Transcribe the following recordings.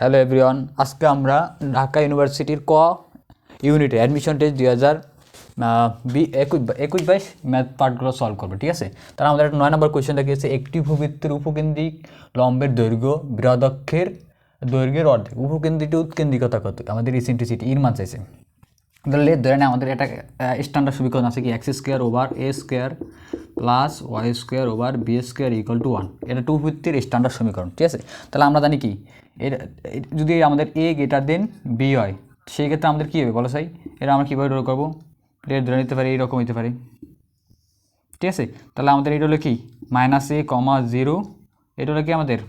Hello everyone, আজকে আমরা ঢাকা ইউনিভার্সিটির ইউনিটে অ্যাডমিশন টেস্ট 2021-22 ম্যাথ পার্টগুলো সলভ করবো। ঠিক আছে, তারা আমাদের একটা 9 নম্বর কোয়েশ্চেন দেখিয়েছে, একটি ভূবৃত্তের উপকেন্দ্রিক লম্বের দৈর্ঘ্য বৃহদক্ষের দৈর্ঘ্যের অর্ধেক, উপকেন্দ্রিক উৎকেন্দ্রিকতা কত, আমাদের ইসেন্ট্রিসিটি এর মান চাইছে। ধরে না আমাদের এটা স্ট্যান্ডার্ড সমীকরণ আছে কি x²/a² প্লাস y²/b² = 1, এটা টু ভিত্তির স্ট্যান্ডার্ড সমীকরণ। ঠিক আছে, তাহলে আমরা জানি কি এটা যদি আমাদের a > b হয় সেই ক্ষেত্রে আমাদের কী হবে বলো চাই, এটা আমরা কীভাবে ড্র করবো, এটা ধরে নিতে পারি এইরকম হতে পারে। ঠিক আছে, তাহলে আমাদের এটা হলো কি -a,0, এটা হলো কি আমাদের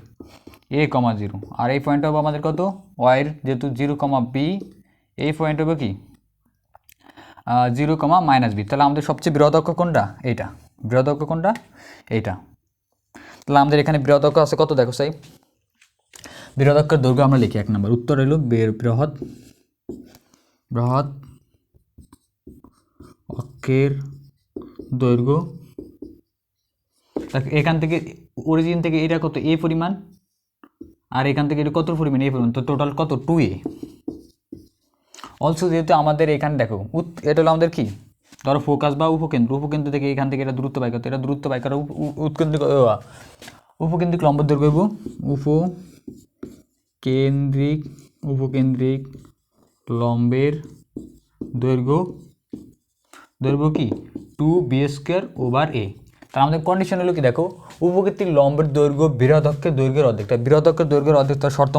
a,0, আর এই পয়েন্ট হবে আমাদের কত ওয়াইয়ের যেহেতু 0, b, এই পয়েন্ট হবে কি 0, -b। তাহলে আমাদের সবচেয়ে বৃহদক্ষ কোনটা, এইটা বৃহদক্ষ কোনটা, এইটা। তাহলে আমাদের এখানে বৃহদক্ষ আছে কত দেখো চাই, বৃহদক্ষের দৈর্ঘ্য আমরা লিখি 1 নম্বর, উত্তর হইল বৃহৎ অক্ষের দৈর্ঘ্য। এখান থেকে অরিজিন থেকে এটা কত a পরিমাণ, আর এখান থেকে এটা কত পরিমাণ a পরিমাণ, তো টোটাল কত 2a। অলসো যেহেতু আমাদের এখানে দেখো এটা হলো আমাদের কি ধরো ফোকাস বা উপকেন্দ্র থেকে এখান থেকে এটা দূরত্ব বাই করতে, এটা দূরত্ব বাই করা উপকেন্দ্রিক লম্ব দৈর্ঘ্য হইব উপকেন্দ্রিক লম্বের দৈর্ঘ্য কি 2b²/a। তার আমাদের কন্ডিশন হলো কি দেখো, উপকেন্দ্রিক লম্বের দৈর্ঘ্য বৃহদক্ষের দৈর্ঘ্যের অর্ধেক, তাই বৃহদক্ষের দৈর্ঘ্যের অর্ধেক তার শর্ত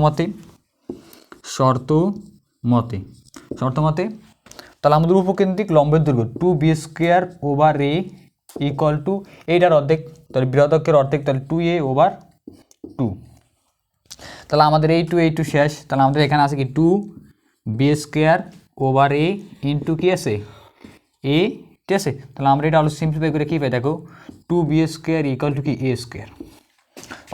মতে তাহলে আমাদের উপকেন্দ্রিক লম্বের দৈর্ঘ্য 2b²/a = এইটার অর্ধেক, তাহলে বৃহদক্ষের অর্ধেক, তাহলে 2a/2। তাহলে আমাদের এই টু শেষ, তাহলে আমাদের এখানে আছে কি 2b²/a ইন্টু কি আছে a। ঠিক আছে, তাহলে আমরা এটা সিম্পলিফাই করে কী পাই দেখো 2b² = কি a²।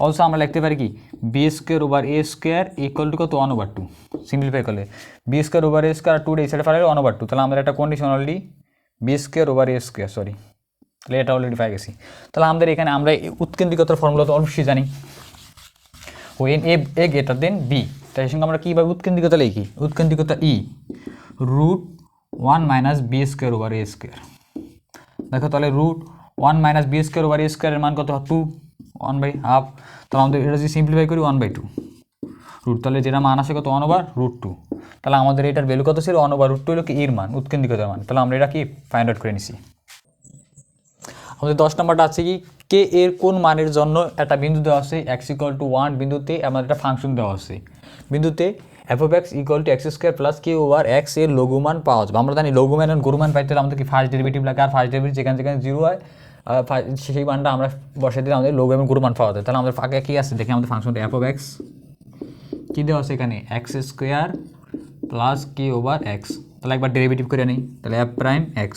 অলসো আমরা লিখতে পারি কি b²/a² = কত 1/2, সিম্পলিফাই করলে b²/a² আর 2 এই সাইডে পারে 1/2। তাহলে আমাদের একটা কন্ডিশন অলরেডি b²/a², সরি, তাহলে এটা অলরেডি পাই গেছি। তাহলে আমাদের এখানে আমরা উৎকেন্দ্রিকতার ফর্মুলা তো অবশ্যই জানি, when a b, তাই সঙ্গে আমরা কীভাবে উৎকেন্দ্রিকতা লিখি, উৎকেন্দ্রিকতা √1 - b²/a²। দেখো তাহলে √1 - b²/a² এর মান কত 2, 1/2। তাহলে আমাদের এটা যদি সিম্পলিফাই করি 1/2 রুট, তাহলে যেটা মান আসে কত 1/√2। তাহলে আমাদের এটার ভ্যালু কত ছিল 1/√2 হলো কি এর মান, উৎকেন্দ্রিকতার মান। তাহলে আমরা এটা কি ফাইন্ড আউট করে নিছি। আমাদের 10 নম্বরটা আছে কি কে এর কোন মানের জন্য একটা বিন্দু দেওয়া আছে x = 1 বিন্দুতে আমাদের একটা ফাংশন দেওয়া আছে, বিন্দুতে f(x) = x² + k/x এর লঘুমান পাওয়া যাবে। আমরা জানি লঘুমান এবং গুরুমান পাইতে হলে আমাদের কি ফার্স্ট ডেরিভেটিভ লাগে, আর ফার্স্ট ডেরিভেটিভ যেখানে 0 হয় সেই মানটা আমরা বসে দিলে আমাদের লঘু এবং গুরুমান পাওয়া যায়। তাহলে আমাদের ফাঁকে কী আছে দেখি, আমাদের ফাংশনটা f(x) কী দেওয়া আছে এখানে x² + k/x। তাহলে একবার ডেরিভেটিভ করে নিই, তাহলে f'(x),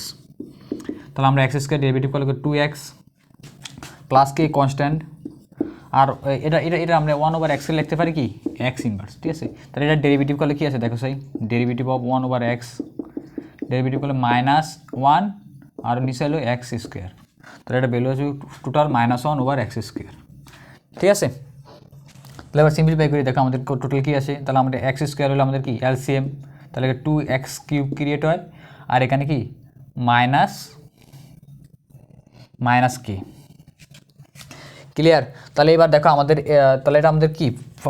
তাহলে আমরা x² ডেরিভেটিভ করলে 2x প্লাস k কনস্ট্যান্ট, আর এটা আমরা 1/x লিখতে পারি কি x ইনভার্স। ঠিক আছে, তাহলে এটা ডেরিভেটিভ করলে কি আছে দেখো সাই, ডেরিভেটিভ অফ 1/x ডেরিভেটিভ করলে -1 আর নিচে হলো x², তাহলে এটা ভ্যালু আছে টোটাল -1/x²। ঠিক আছে, তাহলে এবার সিম্পলিফাই করে দেখো আমাদের টোটাল কী আছে, তাহলে আমাদের x² হলো আমাদের কি এলসিএম, তাহলে 2x³ ক্রিয়েট হয়, আর এখানে কি মাইনাস k। ক্লিয়ার? তাহলে এবার দেখো আমাদের তাহলে এটা আমাদের কি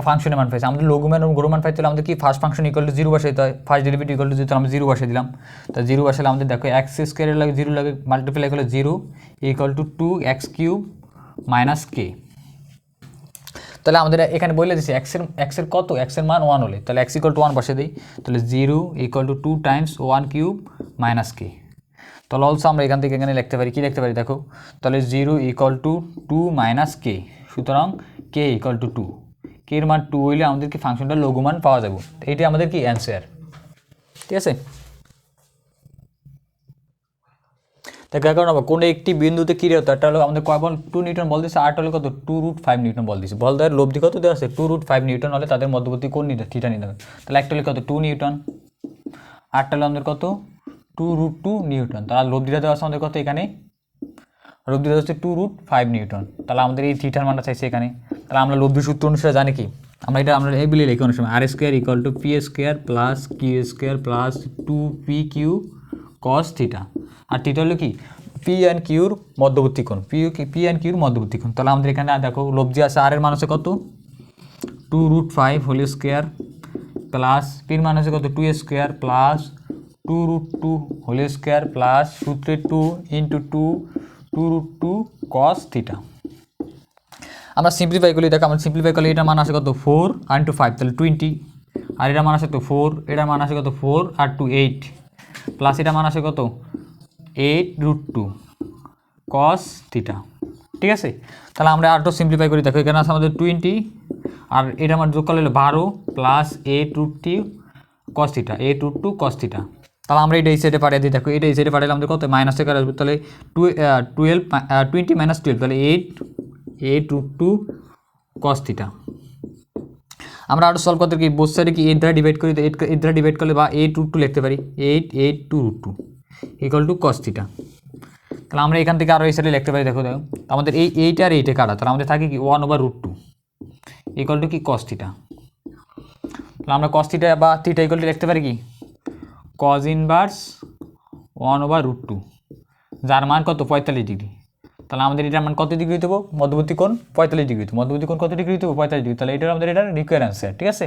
ফাংশনের মান পাইছে, আমাদের লঘুমান এবং গুরুমান পাইতে হলে আমাদের কি ফার্স্ট ফাংশন = 0 বসাইতে হয়, ফার্স্ট ডেরিভেটিভ = 0, আমরা 0 বসাই দিলাম। তো 0 বসালে আমাদের দেখো x² এর লাগে 0 লাগে মাল্টিপ্লাই করলে 0 = 2x³ - k। তাহলে আমাদের এখানে বলে দিচ্ছি x এর কত, x এর মান 1 হলে, তাহলে x = 1 বসে দিই, তাহলে 0 = 2 × 1³ - k। তাহলে অলসো আমরা এখান থেকে এখানে লিখতে পারি, কি লিখতে পারি দেখো, তাহলে 0 = 2 - k, সুতরাং k = 2, k এর মান 2 হইলে আমাদের কি ফাংশনটা লঘুমান পাওয়া যাবে। এইটাই আমাদের কি অ্যান্সার। ঠিক আছে, তার কারণ কোনো একটি বিন্দুতে কী হতো, একটা হলো আমাদের কয় বল 2 নিউটন বল দিচ্ছে, আরটা হলো কত 2√5 নিউটন বল দিচ্ছে, বল দেওয়ার লব্ধি কত দেওয়া আছে 2√5 নিউটন হলে তাদের মধ্যবর্তী কোণ থিটা নিতে হবে। তাহলে একটা হলো কত 2 নিউটন, আরটা হলো আমাদের কত 2√2 নিউটন, তাহলে লব্ধিটা দেওয়া আছে আমাদের কত এখানে, লব্ধিটা হচ্ছে 2√5 নিউটন। তাহলে আমাদের এই থিটার মানটা চাইছে এখানে, তাহলে আমরা লব্ধি সূত্র অনুসারে জানি কি আমরা এগুলি লিখি অনেক সময় R square equal to P square plus Q square plus 2pq cos theta. আর থিটা হলো কি পি অ্যান্ড কিউর মধ্যবর্তী কোণ, পি অ্যান্ড কিউর মধ্যবর্তী কোণ। তাহলে আমাদের এখানে দেখো লব্ধি আছে আর এর মান আছে কত 2√5 হোল স্কোয়ার প্লাস পির মান আছে কত 2 square plus 2√2 whole square plus সূত্রে 2 ইন্টু 2√2 cos থিটা। আমরা সিম্পলিফাই করলে দেখো আমরা সিম্পলিফাই করলে এটার মান আসে কত 4 আর ইন্টু 5 তাহলে 20, আর এটার মান আসে তো 4, এটার মান আসে কত 4 আর 2 8 প্লাস এটার মান আসে কত 8√2 cos থিটা। ঠিক আছে, তাহলে আমরা আরও সিম্পলিফাই করি। দেখো এখানে আছে আমাদের 20 আর এটা আমার যোগ করলে হলো 12 plus 8√2 cos theta, 8√2 cos theta. তাহলে আমরা এটা এই সাইডে পাঠিয়ে দিই। দেখো এটা এই সাইডে পাঠালে আমাদের কত মাইনাস থেকে আসবে, তাহলে 20 মাইনাস 12 তাহলে 8√2 cos থিটা। আমরা আরও সলভ করতে কি বোথ সাইডে কি 8 দ্বারা ডিভাইড করি, 8 দ্বারা ডিভাইড করলে বা 8√2 লিখতে পারি, 8√2 ইকুয়াল টু cos থিটা। তাহলে আমরা এখান থেকে আরও এই সাইডে লিখতে পারি। দেখো আমাদের এই 8 আর 8 কাটা, তাহলে আমাদের থাকে কি 1/√2 ইকুয়াল টু কি cos থিটা। তাহলে আমরা cos থিটা বা থিটা ইকুয়াল টু লিখতে পারি কি cos ইনভার্স 1/√2, যার মান কত 45 ডিগ্রি। তাহলে আমাদের এটার মান কত ডিগ্রি দেবো, মধ্যবর্তী কোণ 45 ডিগ্রি, মধ্যবর্তী কোণ কত ডিগ্রি দেবো 45 ডিগ্রি। তাহলে এটার আমাদের এটার রিকোয়ার অ্যান্সার। ঠিক আছে,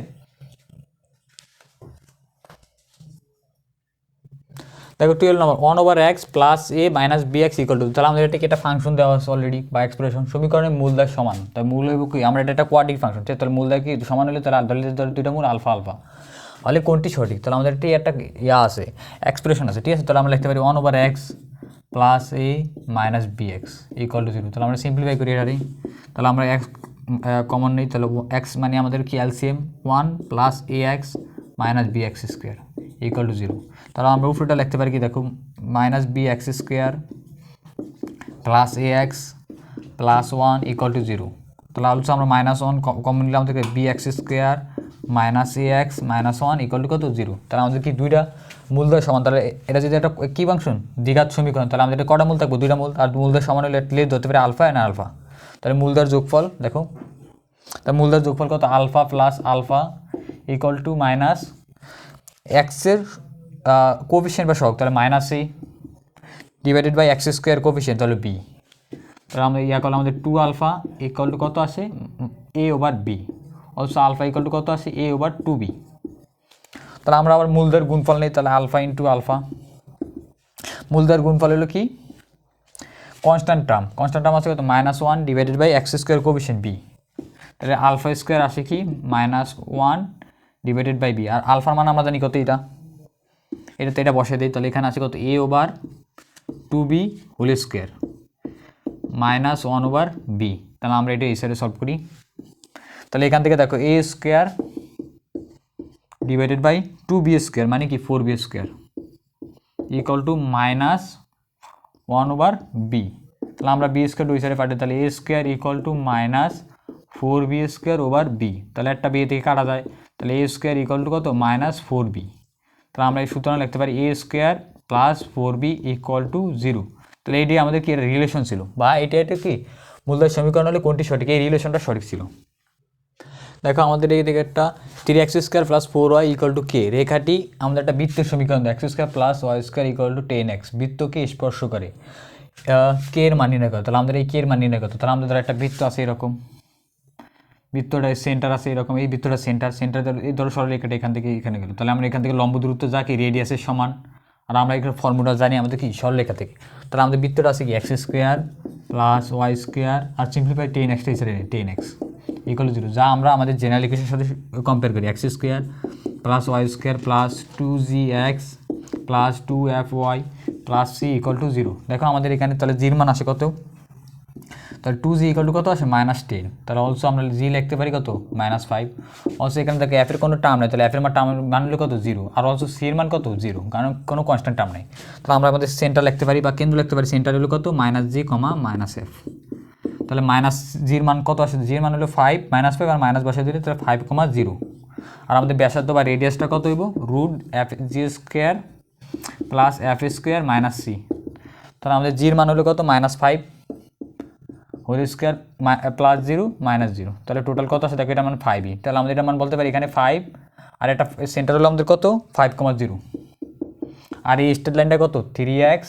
দেখো 12 নম্বর 1/x plus a minus bx equal to, তাহলে আমাদের এটাকে একটা ফাংশন দেওয়া আছে অলরেডি বা এক্সপ্রেশন, সমীকরণের মূলদার সমান। তাই মূল হইব কি আমরা এটা একটা কোয়াড্রিক ফাংশন, তাহলে মূলদার কি সমান হলে তাহলে ধরে দুইটা মূল আলফা আলফা হলে কোনটি সঠিক। তাহলে আমাদের এটি একটা ইয়া আছে এক্সপ্রেশন আছে। ঠিক আছে, তাহলে আমরা লিখতে পারি 1/x plus a minus bx equal to 0। তাহলে আমরা সিম্পলিফাই করি এটারই, তাহলে আমরা x কমন নেই, তাহলে x মানে আমাদের কি LCM 1 plus ax minus bx square equal to 0। তাহলে আমরা উপরেটা লিখতে পারি কি দেখো minus bx square plus ax plus 1 equal to 0। তাহলে অলসো আমরা -1 কমন নিলাম থেকে bx square minus ax minus 1 equal to কত 0। তাহলে আমাদের কি দুইটা মূলদয় সমান, তাহলে এটা যদি একটা কি ফাংশন দ্বিঘাত সমীকরণ, তাহলে আমাদের এটা কটা মূল থাকবে দুইটা মূল, আর মূলদয় সমান হলে লিখতে ধরতে পারে আলফা এন্ড আলফা। তাহলে মূলদার যোগফল দেখো, তাহলে মূলদার যোগফল কত alpha plus alpha equal to minus এক্সের কোফিশিয়েন্ট বা সহগ, তাহলে minus a divided by x square coefficient তাহলে b। তাহলে আমরা ইয়া করলে আমাদের 2 আলফা ইকুয়াল টু কত আসে a/b, also alpha equal to কত আসে a/2b। তাহলে আমরা আবার মূলদের গুণফল নেই, তাহলে আলফা ইন্টু আলফা, মূলদের গুণফল হলো কি কনস্ট্যান্ট টার্ম আছে কত -1 divided by x square coefficient b। তাহলে আলফা স্কোয়ার আসে কি -1 ডিভাইডেড বাই b, আর আলফার মান আমরা জানি কত এটাতে এটা বসে দিই। তাহলে এখানে আছে কত a/2b হোল স্কোয়ার -1/b। তাহলে আমরা এটা এই সাইডে সলভ করি। তাহলে এখান থেকে দেখো a square divided by 2b square মানে কি 4b square equal two -1/b। তাহলে আমরা b স্কোয়ার দুই সাইডে পাঠাই, তাহলে a square equal two -4b square over b। তাহলে একটা b থেকে কাটা যায়, তাহলে a স্কোয়ার ইকুয়াল টু কত -4b। তাহলে আমরা এই সূত্রটা লিখতে পারি a square plus 4b equal to 0। তাহলে এইটি আমাদের কি রিলেশন ছিল, বা এটা কি মূলদয় সমীকরণ হলে কোনটি সঠিক, এই রিলেশনটা সঠিক ছিল। দেখো আমাদের এই দিকে একটা 3x square plus 4y equal to কে রেখাটি আমাদের একটা বৃত্তের সমীকরণ, x square plus y square equal to 10x বৃত্তকে স্পর্শ করে কে এর মান নির্ণয় করো। তাহলে আমাদের এই কে এর মান নির্ণয় করতে, তাহলে আমাদের একটা বৃত্ত আছে এরকম, বৃত্তটা সেন্টার আছে এরকম, এই বৃত্তটা সেন্টার এই ধরো সরলরেখাটা এখান থেকে এখানে গেল, তাহলে আমরা এখান থেকে লম্ব দূরত্ব যা কি রেডিয়াসের সমান, আর আমরা এখানে ফর্মুলা জানি আমাদের কি সরলরেখা থেকে। তাহলে আমাদের বৃত্তটা আছে কি x square plus y square আর simplify 10x 10x equal to 0, যা আমরা আমাদের জেনারেল ইকুয়েশনের সাথে কম্পেয়ার করি। x square plus y square plus 2gx plus 2fy plus c equal to 0। দেখো আমাদের এখানে তাহলে জির মান আসে কত, তাহলে 2g ইকুয়াল টু কত আসে -10। তাহলে অলসো আমরা জি লিখতে পারি কত -5। অলসো এখানে দেখো এফ এর কোনো টার্ম নেই, তাহলে এফ এর মান হলো কত 0, আর অলসো সি এর মান কত 0, কারণ কোনো কনস্ট্যান্ট টার্ম নেই। তাহলে আমরা আমাদের সেন্টার লিখতে পারি বা কেন্দ্র লিখতে পারি, সেন্টার হলো কত -g, -f। তাহলে জির মান কত আসে, জির মান হলো 5 -5 আর মাইনাস বসে দিলে তাহলে 5,0। আর আমাদের ব্যাসার্ধ বা রেডিয়াসটা কত হইব √f(g square plus f square minus c। তাহলে আমাদের জির মান হলো কত -5 হোল স্কোয়ার প্লাস 0 মাইনাস 0, তাহলে টোটাল কত আছে দেখো, এটা মান 5ই। তাহলে আমাদের এটা মান বলতে পারি এখানে 5, আর এটা সেন্টার হলো আমাদের কত 5,0, আর এই স্টেট লাইনটা কত 3x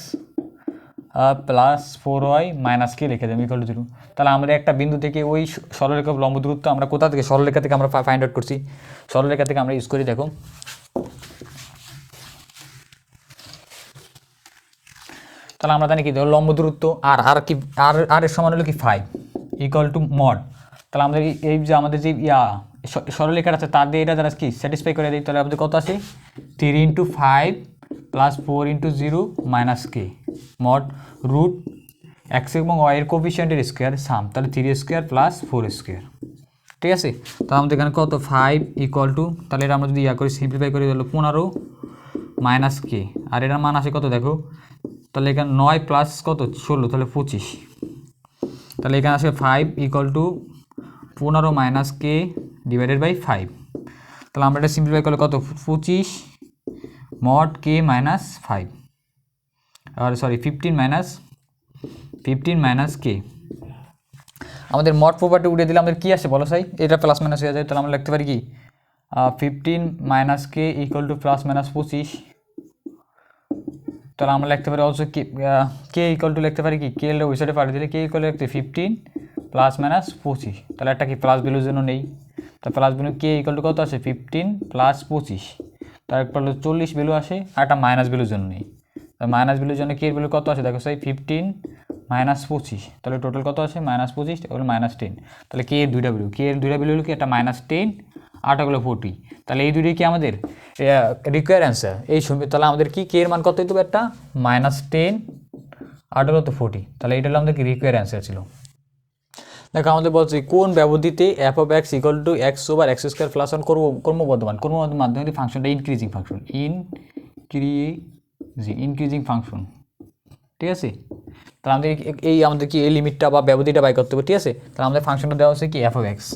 প্লাস 4y মাইনাস কে লিখে দেবো ইকুয়াল টু 0। তাহলে আমরা একটা বিন্দু থেকে ওই সরলরেখা লম্ব দূরত্ব আমরা কোথা থেকে, সরলরেখা থেকে আমরা ফাইন্ড আউট করছি, সরলরেখা থেকে আমরা ইউজ করি। দেখো তাহলে আমরা জানি কি, ধরো লম্ব দূরত্ব আর কি আর এর সমান হলো কি 5 ইকুয়াল টু মড। তাহলে আমাদের এই যে আমাদের যে সরলরেখাটা আছে তার দিয়ে এটা যারা কি স্যাটিসফাই করে দিই, তাহলে আমাদের কত আসে 3 × 5 প্লাস 4 × 0 মাইনাস কে মড রুট এক্স এবং ওয়াই এর কোফিশিয়েন্টের স্কোয়ার সাম, তাহলে 3 স্কোয়ার প্লাস 4 স্কোয়ার। ঠিক আছে, তাহলে আমাদের এখানে কত 5 ইকুয়াল টু, তাহলে এটা আমরা যদি করি সিম্পলিফাই করি তাহলে 15 মাইনাস কে, আর এটার মান আসে কত দেখো, তাহলে এখানে 9 প্লাস কত 16, তাহলে 25। তাহলে এখানে আসে 5 equal to 15 minus k divided by 5। তাহলে আমরা এটা সিম্পলিফাই করলে কত 25 মড কে মাইনাস 5, আর সরি 15 মাইনাস কে। আমাদের মড প্রপার্টি উঠে দিলে আমাদের কী আসে বলো সাই, এটা প্লাস মাইনাস হয়ে যায়। তাহলে আমরা লিখতে পারি কি 15 minus K equal to plus minus 25। তাহলে আমরা লিখতে পারি অলসো কে ইকুয়াল টু লিখতে পারি কি, কে ওই সাইডে পাঠিয়ে দিলে কে ইকুয়াল লিখতে 15 প্লাস মাইনাস 25। তাহলে একটা কি প্লাস ভ্যালুর জন্য নেই, তা plus value K equal to কত আসে 15 প্লাস 25, তার একটা 40 ভ্যালু আসে, আর একটা মাইনাস ভ্যালুর জন্য নেই। মাইনাস ভ্যালুর জন্য কে এর ভ্যালু কত আসে দেখো সেই 15 মাইনাস 25, তাহলে টোটাল কত আসে মাইনাস 25 হলো মাইনাস 10। তাহলে কে এর দুইটা ভ্যালু, কে এর দুইটা ভ্যালু হলো কি একটা মাইনাস 10 আর হলো 40। তাহলে এই দুইটাই কি আমাদের রিকোয়ার অ্যান্সার এই সময়। তাহলে আমাদের কি কে এর মান কত হইতে হবে একটা মাইনাস 10 আর হলো তো 40, তাহলে এটা হলো আমাদের কি রিকোয়ার অ্যান্সার ছিল। দেখো আমাদের বলছে কোন ব্যবধিতে f of x equal to x over x square plus one কর্মবর্ধমান মাধ্যমে ফাংশনটা ইনক্রিজিং ফাংশন ইনক্রিজিং ফাংশন। ঠিক আছে, তাহলে আমাদের আমাদের কি এই লিমিটটা বা ব্যবধিটা বাই করতে হবে। ঠিক আছে, তাহলে আমাদের ফাংশনটা দেওয়া হচ্ছে কি F of x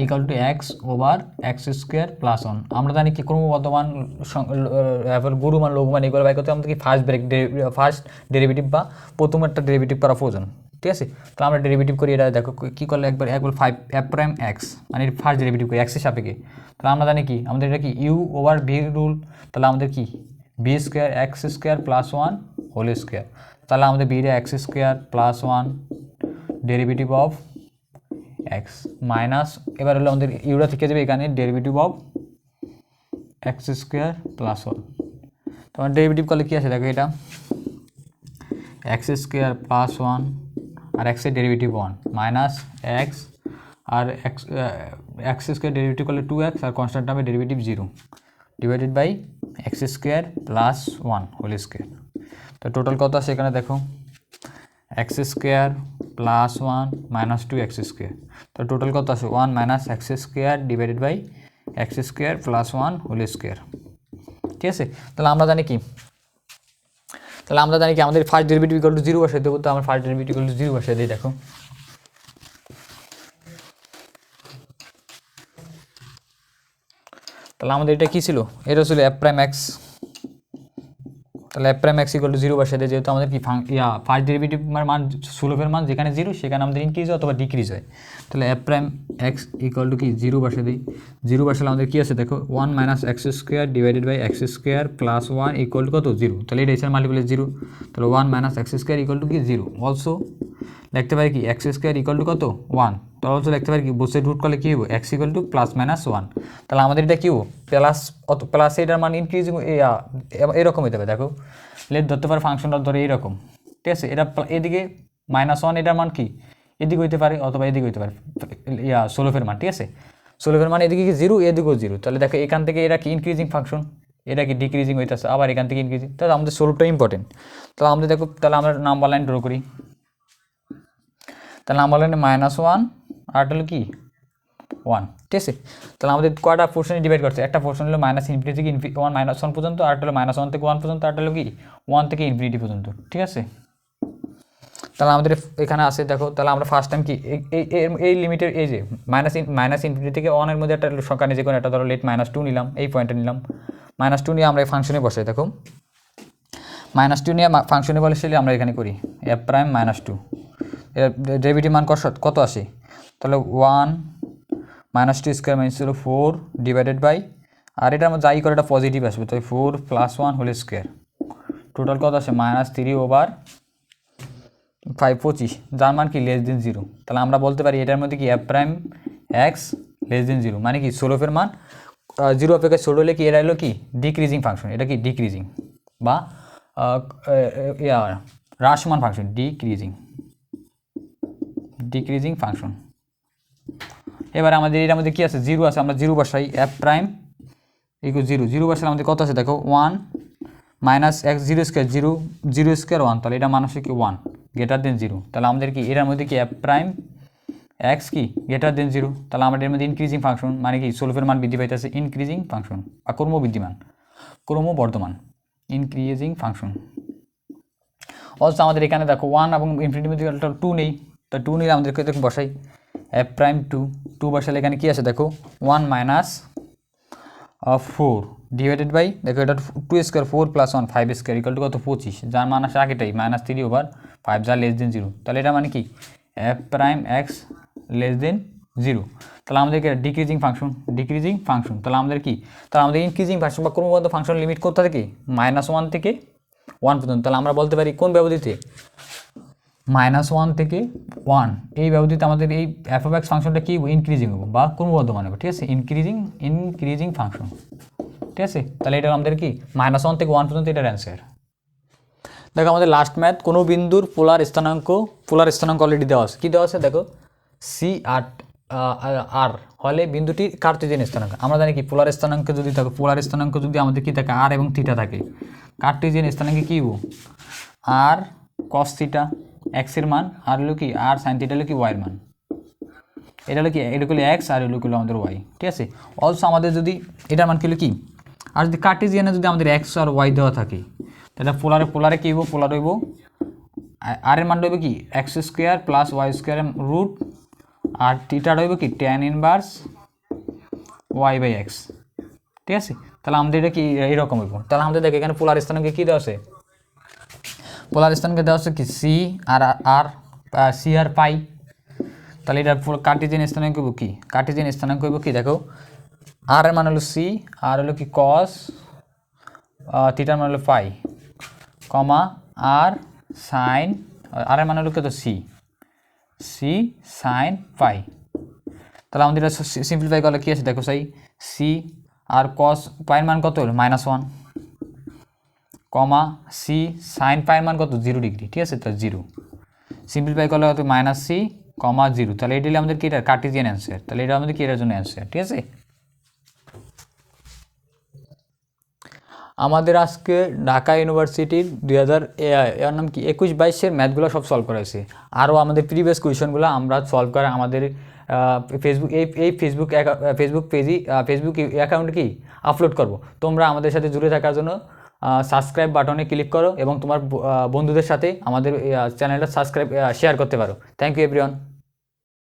equal to x over x square plus one. আমরা জানি কি ক্রমবর্ধমান গুরুমান লঘুমান এগুলো বাই করতে আমাদের কি ফার্স্ট ডেরিভেটিভ বা প্রথম একটা ডেরিভেটিভ করা প্রয়োজন। ঠিক আছে, তাহলে আমরা ডেরিভেটিভ করি, এটা দেখো কী করলে একবার 5 প্রাইম এক্স মানে ফার্স্ট ডেরিভেটিভ করি এক্সের সাপেক্ষে। তাহলে আমরা জানি কি আমাদের এটা কি ইউ ওভার ভি রুল, তাহলে আমাদের কি b square x square plus one whole square. তাহলে আমাদের beta x square plus one derivative of x minus, এবার হলো আমাদের ইউরা থেকে যাবে এখানে derivative of x square plus one. তোমার ডেরিভেটিভ করলে কী আছে দেখো, এটা এক্স স্কোয়ার প্লাস ওয়ান আর এক্সের ডেরিভেটিভ 1 মাইনাস এক্স আর এক্স স্কোয়ার ডেরিভেটিভ করলে 2x আর কনস্ট্যান্ট টার্মে derivative 0 divided by x square plus 1 whole square. তো টোটাল কত আছে এখানে দেখো x square plus 1 minus 2x square. তো টোটাল কত আছে 1 minus x square divided by x square plus 1 whole square. ঠিক আছে, তাহলে আমরা জানি কি আমাদের ফার্স্ট ডেরিভেটিভ ইকুয়াল টু 0 বসাই দেবো। তো আমরা ফার্স্ট ডেরিভেটিভ ইকুয়াল টু 0 বসাই দিই। দেখো তাহলে আমাদের এটা কী ছিল, এটা ছিল এফ প্রাইম এক্স। তাহলে F prime x equal to 0 বসাই দেয়, যেহেতু আমাদের কি ফার্স্ট ডেরিভেটিভ মান সুলভের মান যেখানে 0 সেখানে আমাদের ইনক্রিজ হয় অথবা ডিক্রিজ হয়। তাহলে F prime x equal to কি 0 বসাই দিই। 0 বসালে আমাদের কী আছে দেখো 1 minus x square divided by x square plus 1 equal to কত 0। তাহলে এটা এসে মাল্টিপ্লাই 0, তাহলে 1 minus x square equal to কি 0। অলসো লিখতে পারি কি এক্স স্কোয়ার ইকুয়াল টু কত 1। তো অলসো লিখতে পারি কি বসে রুট করলে কী হবে x equal two plus minus 1। তাহলে আমাদের এটা কী হবে প্লাস এটার মান ইনক্রিজিং এরকম হতে হবে। দেখো লেট ধরতে পারে ফাংশনটা ধরে এইরকম। ঠিক আছে, এটা এদিকে -1 এটার মান কি এদিকে হইতে পারে অথবা এদিকে হইতে পারে সোলভের মান। ঠিক আছে, সোলভের মান এদিকে কি 0 এদিকেও 0। তাহলে দেখো এখান থেকে এটা কি ইনক্রিজিং ফাংশন, এটা কি ডিক্রিজিং হইতেছে, আবার এখান থেকে ইনক্রিজিং। তাহলে আমাদের সোলভটা ইম্পর্টেন্ট। তাহলে আমাদের দেখো তাহলে আমরা নাম্বার লাইন ড্র করি। তাহলে নাম্বার লাইনে -1 আর হলো কি 1। ঠিক আছে, তাহলে আমাদের কয়টা পোর্শনে ডিভাইড করছে, একটা পোর্শন হলো -∞ থেকে 1 পর্যন্ত, আর হলো -1 থেকে 1 পর্যন্ত, আর হলো কি 1 থেকে ইনফিনিটি পর্যন্ত। ঠিক আছে, তাহলে আমাদের এখানে আছে দেখো। তাহলে আমরা ফার্স্ট টাইম কি এই লিমিটের এই যে -∞ থেকে 1 মধ্যে একটা সংখ্যা নিয়ে যে কোনো একটা ধরো লেট -2 নিলাম, এই পয়েন্টে নিলাম -2 নিয়ে আমরা এই ফাংশনে বসাই। দেখো -2 নিয়ে ফাংশনে বসলে আমরা এখানে করি এফ প্রাইম -2 ডেরিভেটিভ মান কত আসে, তাহলে 1 মাইনাস টি স্কোয়ার মাইনাস হলো 4 ডিভাইডেড বাই, আর এটা আমরা যাই করে এটা পজিটিভ আসবে, তাই 4 প্লাস 1 হোল স্কোয়ার, টোটাল কত আসে -3/5 25, যার মান কি লেস দেন 0। তাহলে আমরা বলতে পারি এটার মধ্যে কি F prime x less than 0, মানে কি সোলফের মান 0 অপেক্ষা ছোট হলে কি এটা হলো কি ডিক্রিজিং ফাংশন, এটা কি ডিক্রিজিং বা হ্রাসমান ফাংশন, ডিক্রিজিং ফাংশন। এবার আমাদের এর মধ্যে কি আছে 0 আছে, আমরা 0 বসাই, এফ প্রাইম ইকুয়াল 0 বসালে আমাদের কত আছে দেখো 1 মাইনাস এক্স 0 স্কোয়ার 0 স্কোয়ার 1, তাহলে এটা মান হচ্ছে কি 1 গ্রেটার দেন 0। তাহলে আমাদের কি এর মধ্যে কি এফ প্রাইম এক্স কি গ্রেটার দেন 0, তাহলে আমাদের এর মধ্যে ইনক্রিজিং ফাংশন, মানে কি সোলফের মান বৃদ্ধি পাইতেছে, ইনক্রিজিং ফাংশন বা ক্রমবর্ধমান ইনক্রিজিং ফাংশন। অলসো আমাদের এখানে দেখো 1 এবং ইনফিনিটির মধ্যে 2 নেই, তো 2 নিলে আমাদেরকে দেখো বসাই এফ প্রাইম 2 বসালে এখানে কি আছে দেখো 1 মাইনাস 4 ডিভাইডেড বাই, দেখো এটা 2 square 4 plus 1 5 square equal to কত 25, যার মান আসে আগেটাই -3/5 যা লেস দেন 0। তাহলে এটা মানে কি F prime x less than 0। তাহলে আমাদেরকে ডিক্রিজিং ফাংশন, তাহলে আমাদের কি, তাহলে আমাদের ইনক্রিজিং ফাংশন বা ক্রমবদ্ধ ফাংশন লিমিট কোথা থেকে -1 থেকে 1 পর্যন্ত। তাহলে আমরা বলতে পারি কোন ব্যবধিতে -1 থেকে 1 এই ব্যবধিতে আমাদের এই এফ অফ এক্স ফাংশনটা কি ইনক্রিজিং হবে বা ক্রমবর্ধমান হবে, ঠিক আছে, ইনক্রিজিং ফাংশন, ঠিক আছে। তাহলে এটা আমাদের কি -1 থেকে 1 পর্যন্ত এটার অ্যান্সার। দেখো আমাদের লাস্ট ম্যাথ, কোনো বিন্দুর পোলার স্থানাঙ্ক অলরেডি দেওয়া আছে, কি দেওয়া আছে দেখো সি আর হলে বিন্দুটির কার্টেসিয়ান স্থানাঙ্ক। আমরা জানি কি পোলার স্থানাঙ্ক যদি আমাদের কি থাকে আর এবং থিটা থাকে, কার্টেসিয়ান স্থানাঙ্কে কি আর কস থিটা এক্স এর মান, আর হলো কি আর সাইন থিটা হলো কি ওয়াই এর মান, এটা হলো এক্স আর হলো আমাদের ওয়াই, ঠিক আছে। অলসো আমাদের যদি এটার মান কি হলো কি, আর যদি কার্টেসিয়ানে যদি আমাদের এক্স আর ওয়াই দেওয়া থাকে, তাহলে পোলারে কি পোলার হইব আর এর মান হইব কি x square plus y square root, আর থিটার হইব কি tan inverse y by x, ঠিক আছে। তাহলে আমাদের এটা কি এইরকম হইব। তাহলে আমাদের দেখো এখানে পোলার স্থানাঙ্কে কি দেওয়া আছে, দেওয়া আছে কি সি আর পাই, তাহলে এটা কার্টেসিয়ান স্থানাঙ্ক হইব কি, দেখো আর এর মান হলো সি, আর হলো কি কস, থিটার মান হলো পাই, কমা আর সাইন, আর এর মান হলো কত সি সাইন পাই। তাহলে আমাদের এটা সিম্পলিফাই করলে কি আছে দেখো সি আর কস পাইয়ের মান কত হলো -1, কমা সি সাইন পাইয়ের মান কত 0 ডিগ্রি, ঠিক আছে। তো 0 সিম্পলিফাই করলে কত -c, 0। তাহলে এটা আমাদের কি, এটা কার্টেসিয়ান অ্যান্সার, তাহলে এটা আমাদের কি এর জন্য অ্যান্সার, ঠিক আছে। আমাদের আজকে ঢাকা ইউনিভার্সিটির 2021-22 ম্যাথগুলো সব সলভ করা হয়েছে। আরও আমাদের প্রিভিয়াস কোয়েশনগুলো আমরা সলভ করা আমাদের ফেসবুক অ্যাকাউন্টে কি আপলোড করব। তোমরা আমাদের সাথে জুড়ে থাকার জন্য সাবস্ক্রাইব বাটনে ক্লিক করো এবং তোমার বন্ধুদের সাথে আমাদের চ্যানেলটা শেয়ার করতে পারো। Thank you everyone.